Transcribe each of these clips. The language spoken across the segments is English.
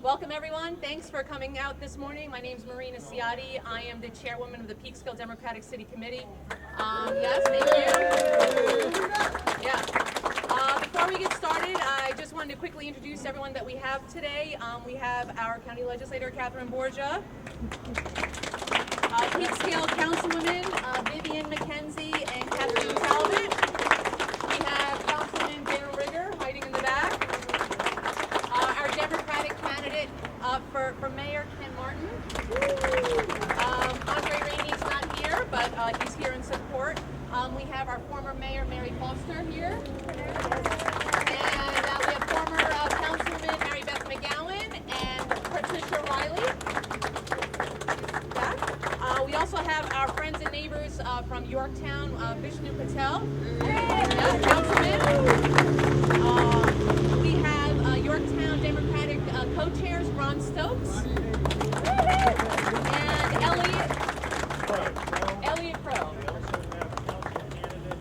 Welcome everyone. Thanks for coming out this morning. My name is Marina Ciotti. I am the chairwoman of the Peekskill Democratic City Committee. Yes, thank you. Yeah. Before we get started, I just wanted to quickly introduce everyone that we have today. We have our County Legislator, Catherine Borgia, Peekskill Councilwoman, Vivian McKenzie and Kathleen Talbot. We have Councilman Dale Rigger hiding in the back. Our Democratic candidate for Mayor, Ken Martin. Andre Rainey's not here, but he's here in support. We have our former Mayor, Mary Foster, here. And we have former Councilwoman Mary Beth McGowan and Patricia Riley. We also have our friends and neighbors from Yorktown, Vishnu Patel, Councilman. We have Yorktown Democratic co-chairs Ron Stokes and Elliot Crow. We also have council candidate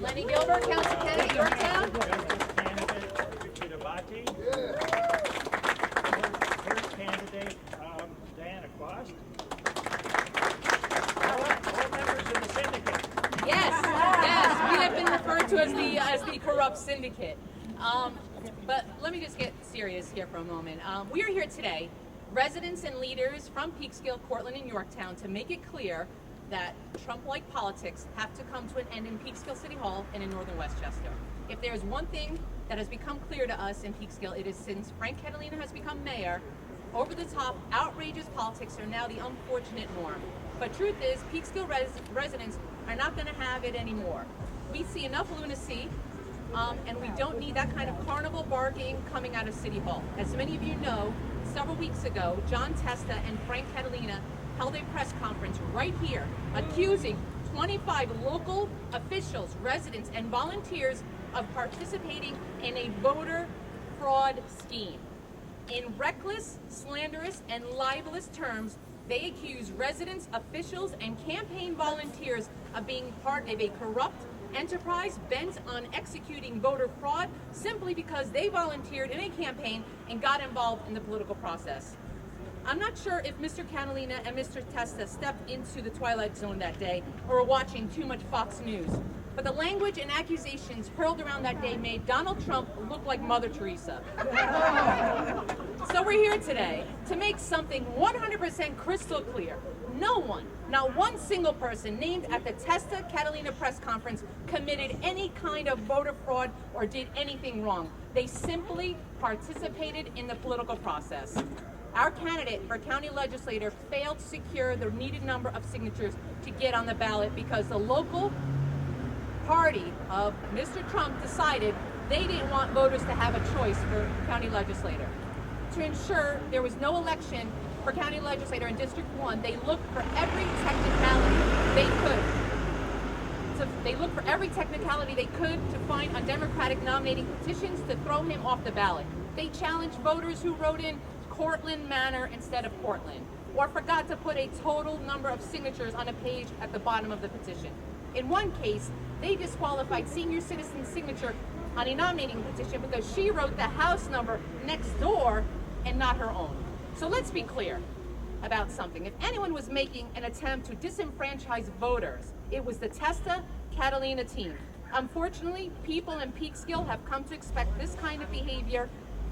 Lenny Gilbert, council candidate Yorktown. Justice candidate Richard Abati. First candidate Diana Quast. All members of the syndicate. Yes, we have been referred to as the corrupt syndicate. But let me just get serious here for a moment. We are here today, residents and leaders from Peekskill, Cortlandt, and Yorktown, to make it clear that Trump-like politics have to come to an end in Peekskill City Hall and in northern Westchester. If there is one thing that has become clear to us in Peekskill, it is since Frank Catalina has become mayor, over-the-top, outrageous politics are now the unfortunate norm. But truth is, Peekskill residents are not going to have it anymore. We see enough lunacy, and we don't need that kind of carnival barking coming out of City Hall. As many of you know, several weeks ago, John Testa and Frank Catalina held a press conference right here, accusing 25 local officials, residents, and volunteers of participating in a voter fraud scheme. In reckless, slanderous, and libelous terms, they accuse residents, officials, and campaign volunteers of being part of a corrupt enterprise bent on executing voter fraud simply because they volunteered in a campaign and got involved in the political process. I'm not sure if Mr. Catalina and Mr. Testa stepped into the twilight zone that day or were watching too much Fox News, but the language and accusations hurled around that day made Donald Trump look like Mother Teresa. So we're here today to make something 100% crystal clear. No one, not one single person named at the Testa Catalina press conference committed any kind of voter fraud or did anything wrong. They simply participated in the political process. Our candidate for county legislator failed to secure the needed number of signatures to get on the ballot because the local party of Mr. Trump decided they didn't want voters to have a choice for county legislator. To ensure there was no election for county legislator in District 1, they looked for every technicality they could to find undemocratic nominating petitions to throw him off the ballot. They challenged voters who wrote in Cortland Manor instead of Cortland, or forgot to put a total number of signatures on a page at the bottom of the petition. In one case, they disqualified senior citizen's signature on a nominating petition because she wrote the house number next door and not her own. So let's be clear about something. If anyone was making an attempt to disenfranchise voters, it was the Testa Catalina team. Unfortunately, people in Peekskill have come to expect this kind of behavior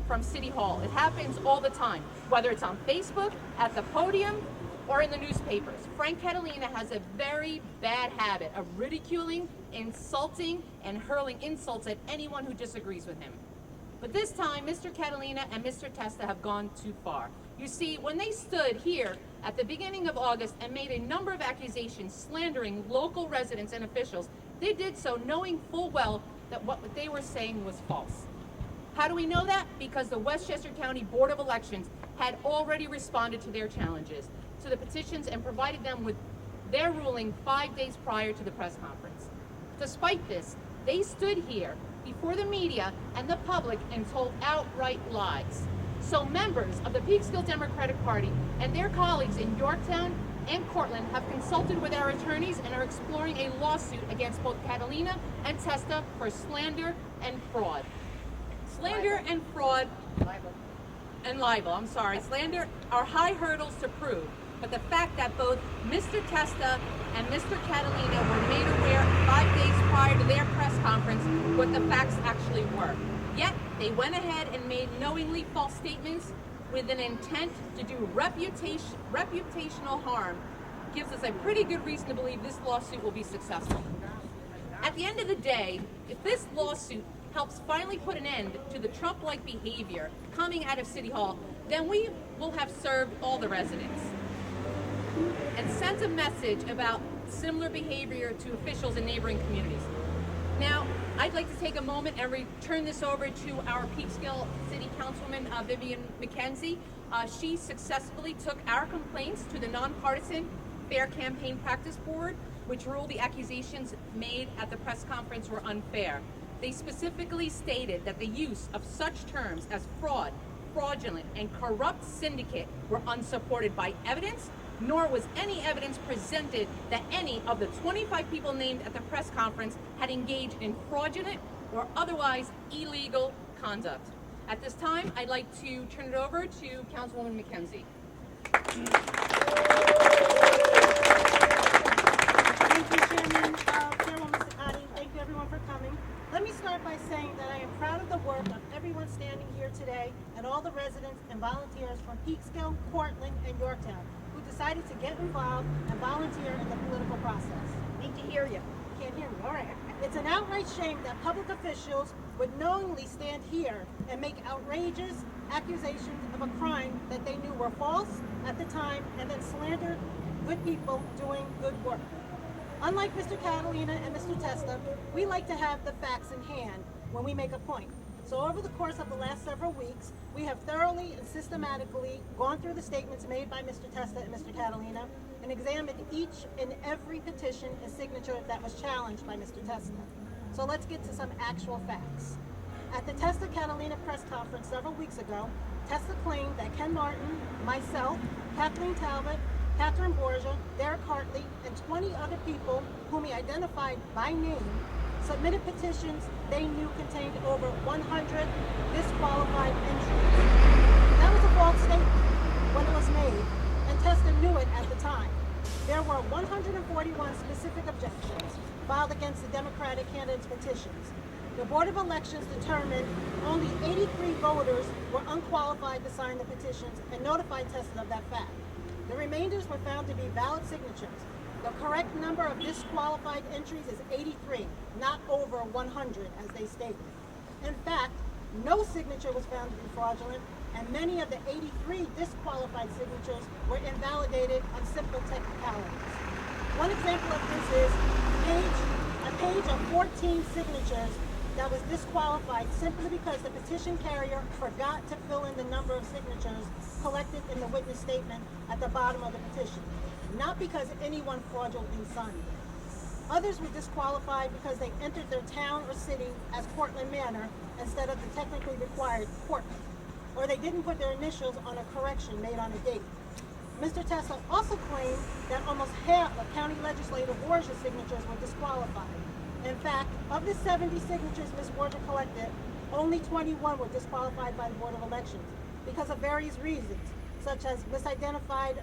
from City Hall. It happens all the time, whether it's on Facebook, at the podium, or in the newspapers. Frank Catalina has a very bad habit of ridiculing, insulting, and hurling insults at anyone who disagrees with him. But this time, Mr. Catalina and Mr. Testa have gone too far. You see, when they stood here at the beginning of August and made a number of accusations slandering local residents and officials, they did so knowing full well that what they were saying was false. How do we know that? Because the Westchester County Board of Elections had already responded to their challenges, to the petitions, and provided them with their ruling 5 days prior to the press conference. Despite this, they stood here before the media and the public and told outright lies. So members of the Peekskill Democratic Party and their colleagues in Yorktown and Cortlandt have consulted with our attorneys and are exploring a lawsuit against both Catalina and Testa for slander and fraud. Slander and fraud and libel, I'm sorry, slander are high hurdles to prove, but the fact that both Mr. Testa and Mr. Catalina were made aware 5 days prior to their press conference what the facts actually were. Yet, they went ahead and made knowingly false statements with an intent to do reputational harm gives us a pretty good reason to believe this lawsuit will be successful. At the end of the day, if this lawsuit helps finally put an end to the Trump-like behavior coming out of City Hall, then we will have served all the residents and sent a message about similar behavior to officials in neighboring communities. Now, I'd like to take a moment and return this over to our Peekskill City Councilwoman, Vivian McKenzie. She successfully took our complaints to the nonpartisan Fair Campaign Practice Board, which ruled the accusations made at the press conference were unfair. They specifically stated that the use of such terms as fraud, fraudulent, and corrupt syndicate were unsupported by evidence, nor was any evidence presented that any of the 25 people named at the press conference had engaged in fraudulent or otherwise illegal conduct. At this time, I'd like to turn it over to Councilwoman McKenzie. Thank you, Chairman, Chairwoman Sakati. Thank you, everyone, for coming. Let me start by saying that I am proud of the work of everyone standing here today and all the residents and volunteers from Peekskill, Cortlandt, and Yorktown who decided to get involved and volunteer in the political process. Need to hear you. Can't hear me. All right. It's an outright shame that public officials would knowingly stand here and make outrageous accusations of a crime that they knew were false at the time and then slander good people doing good work. Unlike Mr. Catalina and Mr. Testa, we like to have the facts in hand when we make a point. So over the course of the last several weeks, we have thoroughly and systematically gone through the statements made by Mr. Testa and Mr. Catalina and examined each and every petition and signature that was challenged by Mr. Testa. So let's get to some actual facts. At the Testa Catalina press conference several weeks ago, Testa claimed that Ken Martin, myself, Kathleen Talbot, Catherine Borgia, Derek Hartley, and 20 other people whom he identified by name submitted petitions they knew contained over 100 disqualified entries. That was a false statement when it was made, and Testa knew it at the time. There were 141 specific objections filed against the Democratic candidates' petitions. The Board of Elections determined only 83 voters were unqualified to sign the petitions and notified Testa of that fact. The remainders were found to be valid signatures. The correct number of disqualified entries is 83, not over 100 as they stated. In fact, no signature was found to be fraudulent, and many of the 83 disqualified signatures were invalidated on simple technicalities. One example of this is a page of 14 signatures that was disqualified simply because the petition carrier forgot to fill in the number of signatures collected in the witness statement at the bottom of the petition, not because anyone fraudulently signed it. Others were disqualified because they entered their town or city as Cortlandt Manor instead of the technically required Cortlandt, or they didn't put their initials on a correction made on a date. Mr. Testa also claimed that almost half of County Legislator Borgia's signatures were disqualified. In fact, of the 70 signatures Ms. Borgia collected, only 21 were disqualified by the Board of Elections because of various reasons, such as misidentified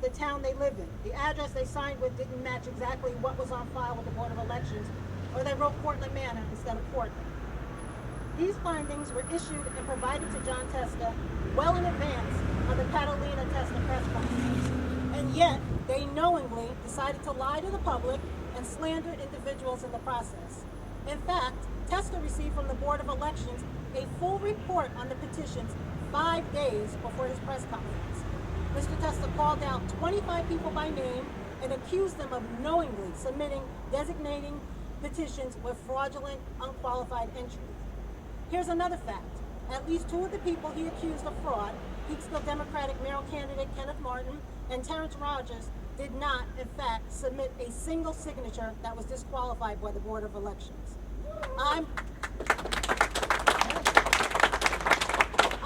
the town they live in. The address they signed with didn't match exactly what was on file with the Board of Elections, or they wrote Cortlandt Manor instead of Cortlandt. These findings were issued and provided to John Testa well in advance of the Catalina Testa press conference, and yet they knowingly decided to lie to the public and slander individuals in the process. In fact, Testa received from the Board of Elections a full report on the petitions 5 days before his press conference. Mr. Testa called out 25 people by name and accused them of knowingly submitting designating petitions with fraudulent, unqualified entries. Here's another fact. At least 2 of the people he accused of fraud, Peekskill Democratic mayoral candidate Kenneth Martin and Terrence Rogers, did not, in fact, submit a single signature that was disqualified by the Board of Elections.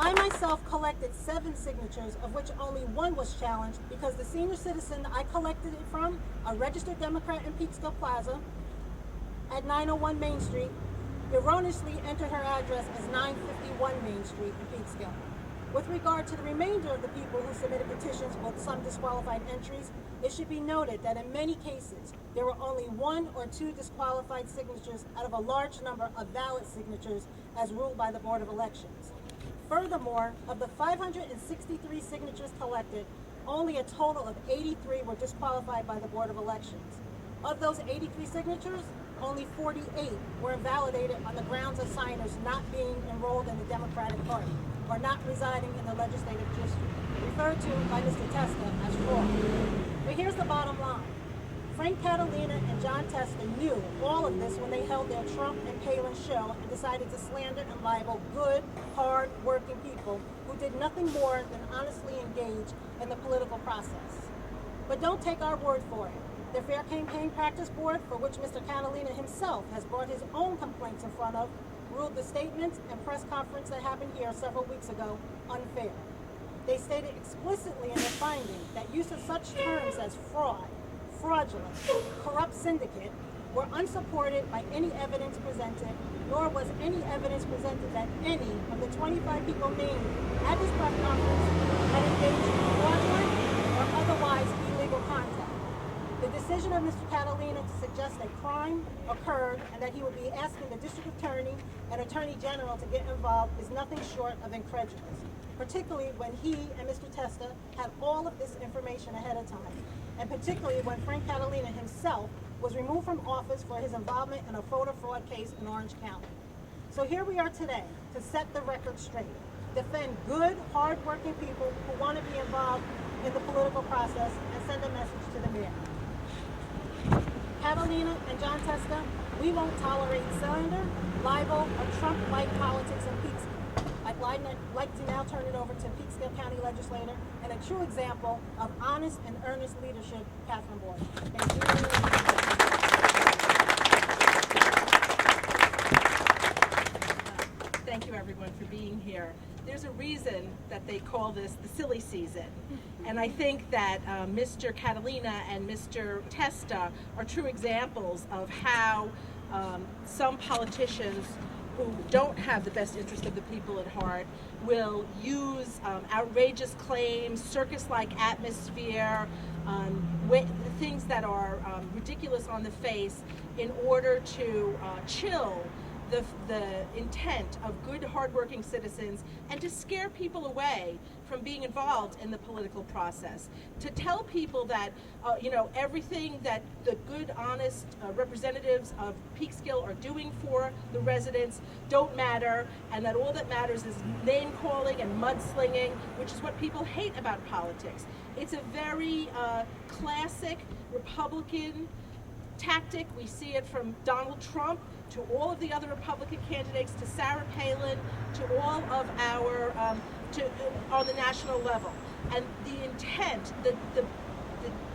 I myself collected 7 signatures, of which only 1 was challenged because the senior citizen I collected it from, a registered Democrat in Peekskill Plaza at 901 Main Street, erroneously entered her address as 951 Main Street in Peekskill. With regard to the remainder of the people who submitted petitions with some disqualified entries, it should be noted that in many cases, there were only 1 or 2 disqualified signatures out of a large number of valid signatures as ruled by the Board of Elections. Furthermore, of the 563 signatures collected, only a total of 83 were disqualified by the Board of Elections. Of those 83 signatures, only 48 were invalidated on the grounds of signers not being enrolled in the Democratic Party or not residing in the legislative district, referred to by Mr. Testa as fraud. But here's the bottom line. Frank Catalina and John Testa knew all of this when they held their Trump and Palin show and decided to slander and libel good, hard-working people who did nothing more than honestly engage in the political process. But don't take our word for it. The Fair Campaign Practice Board, for which Mr. Catalina himself has brought his own complaints in front of, ruled the statements and press conference that happened here several weeks ago unfair. They stated explicitly in their finding that use of such terms as fraud, fraudulent, corrupt syndicate were unsupported by any evidence presented, nor was any evidence presented that any of the 25 people named at this press conference had engaged in fraudulent or otherwise illegal contact. The decision of Mr. Catalina to suggest a crime occurred and that he would be asking the district attorney and attorney general to get involved is nothing short of incredulous, particularly when he and Mr. Testa had all of this information ahead of time, and particularly when Frank Catalina himself was removed from office for his involvement in a voter fraud case in Orange County. So here we are today to set the record straight, defend good, hard-working people who want to be involved in the political process and send a message to the mayor. Catalina and John Testa, we won't tolerate slander, libel, or Trump-like politics in Peekskill. I'd like to now turn it over to Peekskill County Legislator and a true example of honest and earnest leadership, Catherine Boyd. Thank you. Thank you, everyone, for being here. There's a reason that they call this the silly season. And I think that Mr. Catalina and Mr. Testa are true examples of how some politicians who don't have the best interest of the people at heart will use outrageous claims, circus-like atmosphere, things that are ridiculous on the face in order to chill the intent of good, hardworking citizens and to scare people away from being involved in the political process. To tell people that, everything that the good, honest representatives of Peekskill are doing for the residents don't matter, and that all that matters is name-calling and mudslinging, which is what people hate about politics. It's a very classic Republican tactic. We see it from Donald Trump to all of the other Republican candidates, to Sarah Palin, to all of our, on the national level. And the intent, the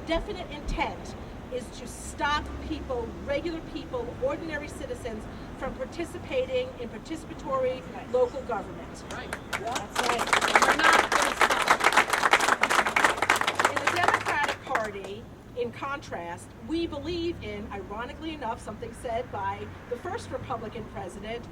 definite intent is to stop people, regular people, ordinary citizens, from participating in participatory local government. Right. That's right. We're not going to stop. In the Democratic Party, in contrast, we believe in, ironically enough, something said by the first Republican president,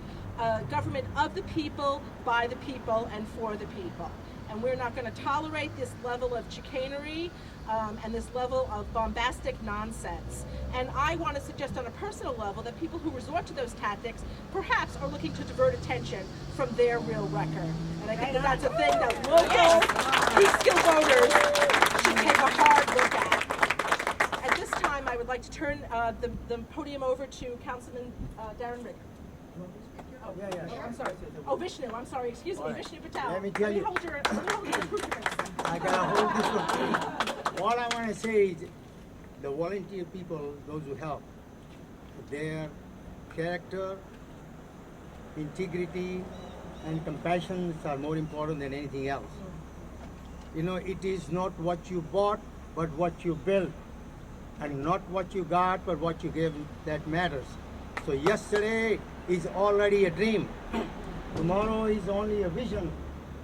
government of the people, by the people, and for the people. And we're not going to tolerate this level of chicanery and this level of bombastic nonsense. And I want to suggest on a personal level that people who resort to those tactics perhaps are looking to divert attention from their real record. And I think that that's a thing that local Peekskill voters should take a hard look at. At this time, I would like to turn the podium over to Councilman Darren Ricker. I'm sorry. Oh, Vishnu, I'm sorry. Excuse me, Vishnu Patel. Let me tell you. Let me hold your accoutrements. I gotta hold this one. All I want to say is the volunteer people, those who help, their character, integrity, and compassion are more important than anything else. It is not what you bought, but what you built. And not what you got, but what you give that matters. So yesterday is already a dream. Tomorrow is only a vision.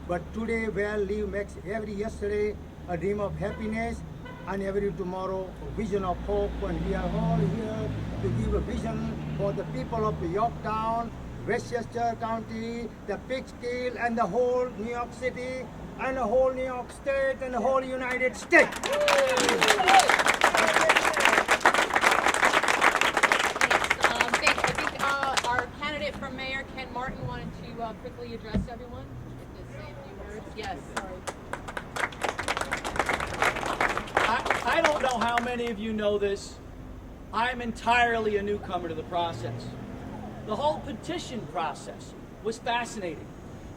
But today, live makes every yesterday a dream of happiness, and every tomorrow a vision of hope. And we are all here to give a vision for the people of the Yorktown, Westchester County, the Peekskill, and the whole New York City, and the whole New York State, and the whole United States. I think our candidate for mayor, Ken Martin, wanted to quickly address everyone. Just say a few words. Yes. I don't know how many of you know this. I'm entirely a newcomer to the process. The whole petition process was fascinating.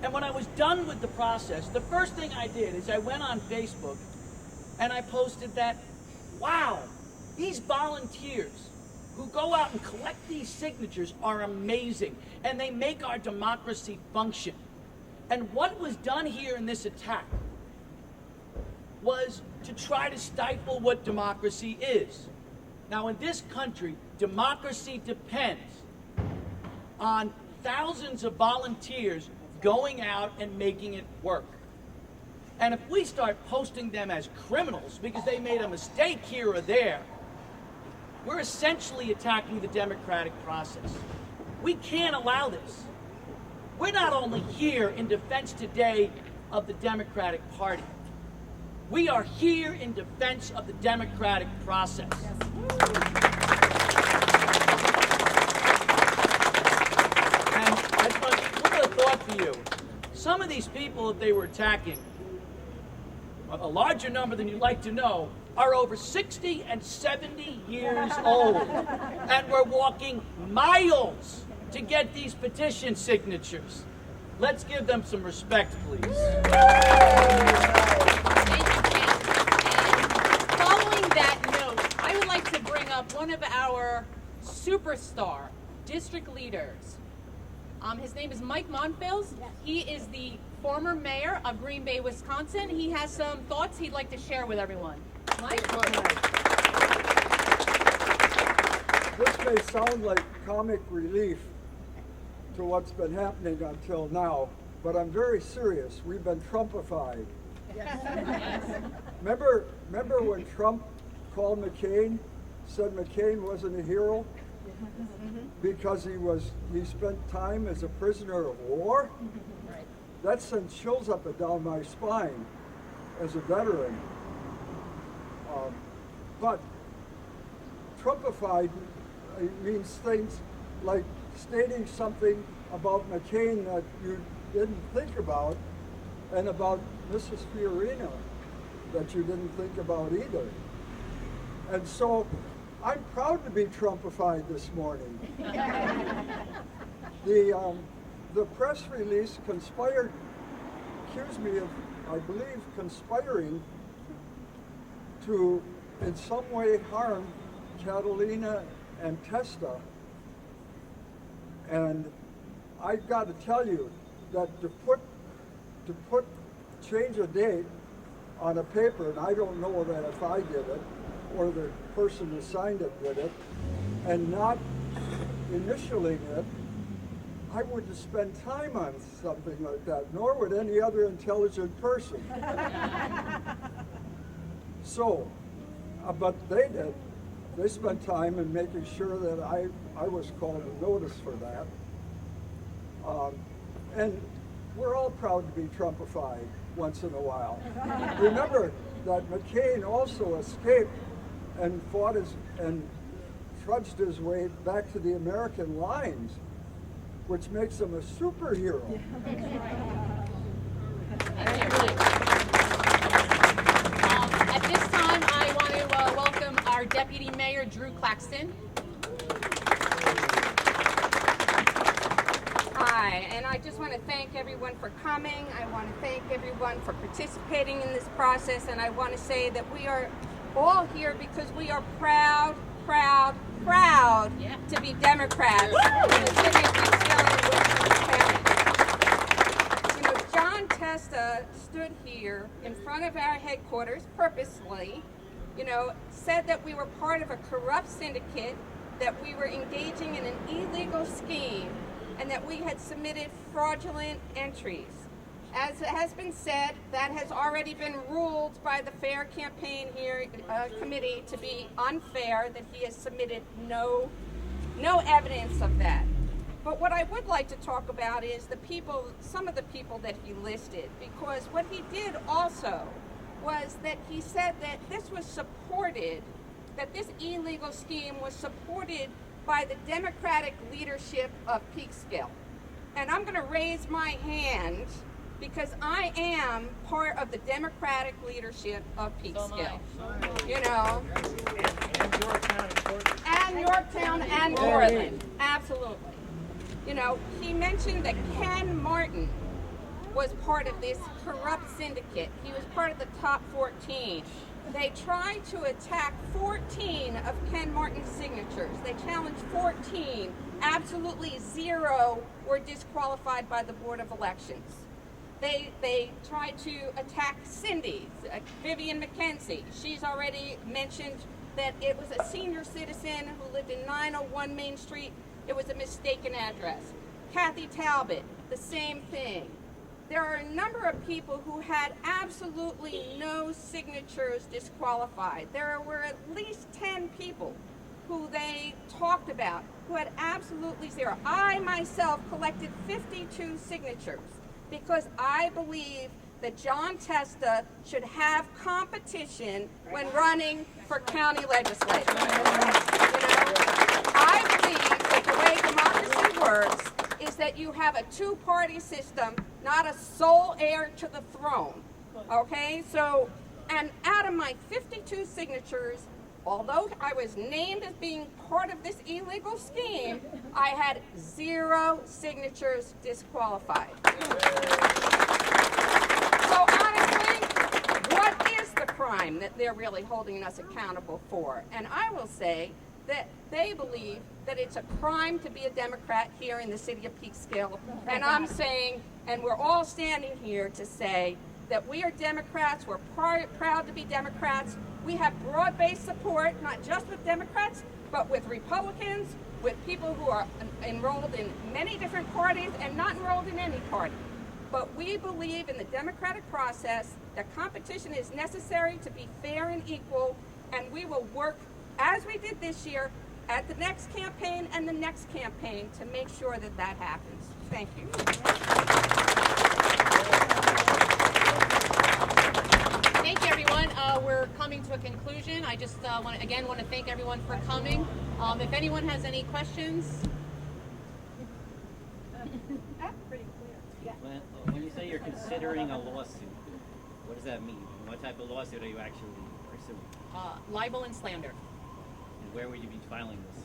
And when I was done with the process, the first thing I did is I went on Facebook and I posted that, wow, these volunteers who go out and collect these signatures are amazing, and they make our democracy function. And what was done here in this attack was to try to stifle what democracy is. Now, in this country, democracy depends on thousands of volunteers going out and making it work. And if we start posting them as criminals because they made a mistake here or there, we're essentially attacking the democratic process. We can't allow this. We're not only here in defense today of the Democratic Party. We are here in defense of the democratic process. And I just want to put a thought for you. Some of these people that they were attacking, a larger number than you'd like to know, are over 60 and 70 years old. And we're walking miles to get these petition signatures. Let's give them some respect, please. Thank you, Ken. And following that note, I would like to bring up one of our superstar district leaders. His name is Mike Monfils. He is the former mayor of Green Bay, Wisconsin. He has some thoughts he'd like to share with everyone. Mike? This may sound like comic relief to what's been happening until now, but I'm very serious. We've been Trumpified. Yes. Remember when Trump called McCain, said McCain wasn't a hero because he spent time as a prisoner of war? Right. That sent chills up and down my spine as a veteran. But Trumpified means things like stating something about McCain that you didn't think about, and about Mrs. Fiorina that you didn't think about either. And so I'm proud to be Trumpified this morning. The press release accused me of, I believe, conspiring to in some way harm Catalina and Testa. And I've got to tell you that to change a date on a paper, and I don't know that if I did it or the person who signed it did it, and not initialing it, I wouldn't spend time on something like that, nor would any other intelligent person. So, but they did. They spent time in making sure that I was called to notice for that. And we're all proud to be Trumpified once in a while. Remember that McCain also escaped and and trudged his way back to the American lines, which makes him a superhero. At this time, I want to welcome our Deputy Mayor, Drew Claxton. Hi, and I just want to thank everyone for coming. I want to thank everyone for participating in this process, and I want to say that we are all here because we are proud to be Democrats in the city of Peekskill and Westchester County. You know, John Testa stood here in front of our headquarters purposely, said that we were part of a corrupt syndicate, that we were engaging in an illegal scheme, and that we had submitted fraudulent entries. As has been said, that has already been ruled by the Fair Campaign Committee to be unfair, that he has submitted no evidence of that. But what I would like to talk about is some of the people that he listed, because what he did also was that he said that this illegal scheme was supported by the Democratic leadership of Peekskill. And I'm going to raise my hand because I am part of the Democratic leadership of Peekskill. You know, And Yorktown and Cortlandt. and Cortlandt, absolutely. You know, he mentioned that Ken Martin was part of this corrupt syndicate. He was part of the top 14. They tried to attack 14 of Ken Martin's signatures. They challenged 14. Absolutely 0 were disqualified by the Board of Elections. They tried to attack Cindy, Vivian McKenzie. She's already mentioned that it was a senior citizen who lived in 901 Main Street. It was a mistaken address. Kathy Talbot, the same thing. There are a number of people who had absolutely no signatures disqualified. There were at least 10 people who they talked about who had absolutely 0. I myself collected 52 signatures because I believe that John Testa should have competition when running for county legislature. You know, I believe that the way democracy works is that you have a two-party system, not a sole heir to the throne. Okay, so, and out of my 52 signatures, although I was named as being part of this illegal scheme, I had 0 signatures disqualified. So honestly, what is the crime that they're really holding us accountable for? And I will say that they believe that it's a crime to be a Democrat here in the city of Peekskill. And I'm saying, and we're all standing here to say that we are Democrats, we're proud to be Democrats. We have broad-based support, not just with Democrats, but with Republicans, with people who are enrolled in many different parties and not enrolled in any party. But we believe in the democratic process, that competition is necessary to be fair and equal, and we will work, as we did this year, at the next campaign and the next campaign to make sure that that happens. Thank you. Thank you, everyone. We're coming to a conclusion. I just want to thank everyone for coming. If anyone has any questions. That's pretty clear. When you say you're considering a lawsuit, what does that mean? What type of lawsuit are you actually pursuing? Libel and slander. And where would you be filing this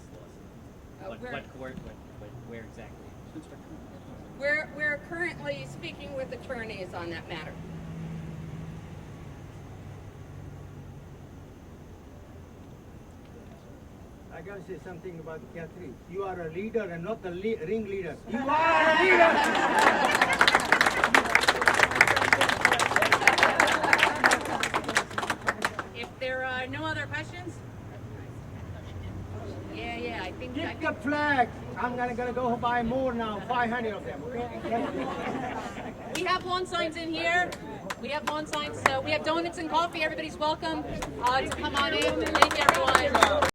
lawsuit? What court? Where exactly? We're currently speaking with attorneys on that matter. I gotta say something about Catherine. You are a leader and not the ringleader. You are a leader! If there are no other questions. Yeah, I think. Get the flag! I'm gonna go buy more now, 500 of them, okay? We have lawn signs in here. We have lawn signs. We have donuts and coffee. Everybody's welcome to come on in. Thank you, everyone.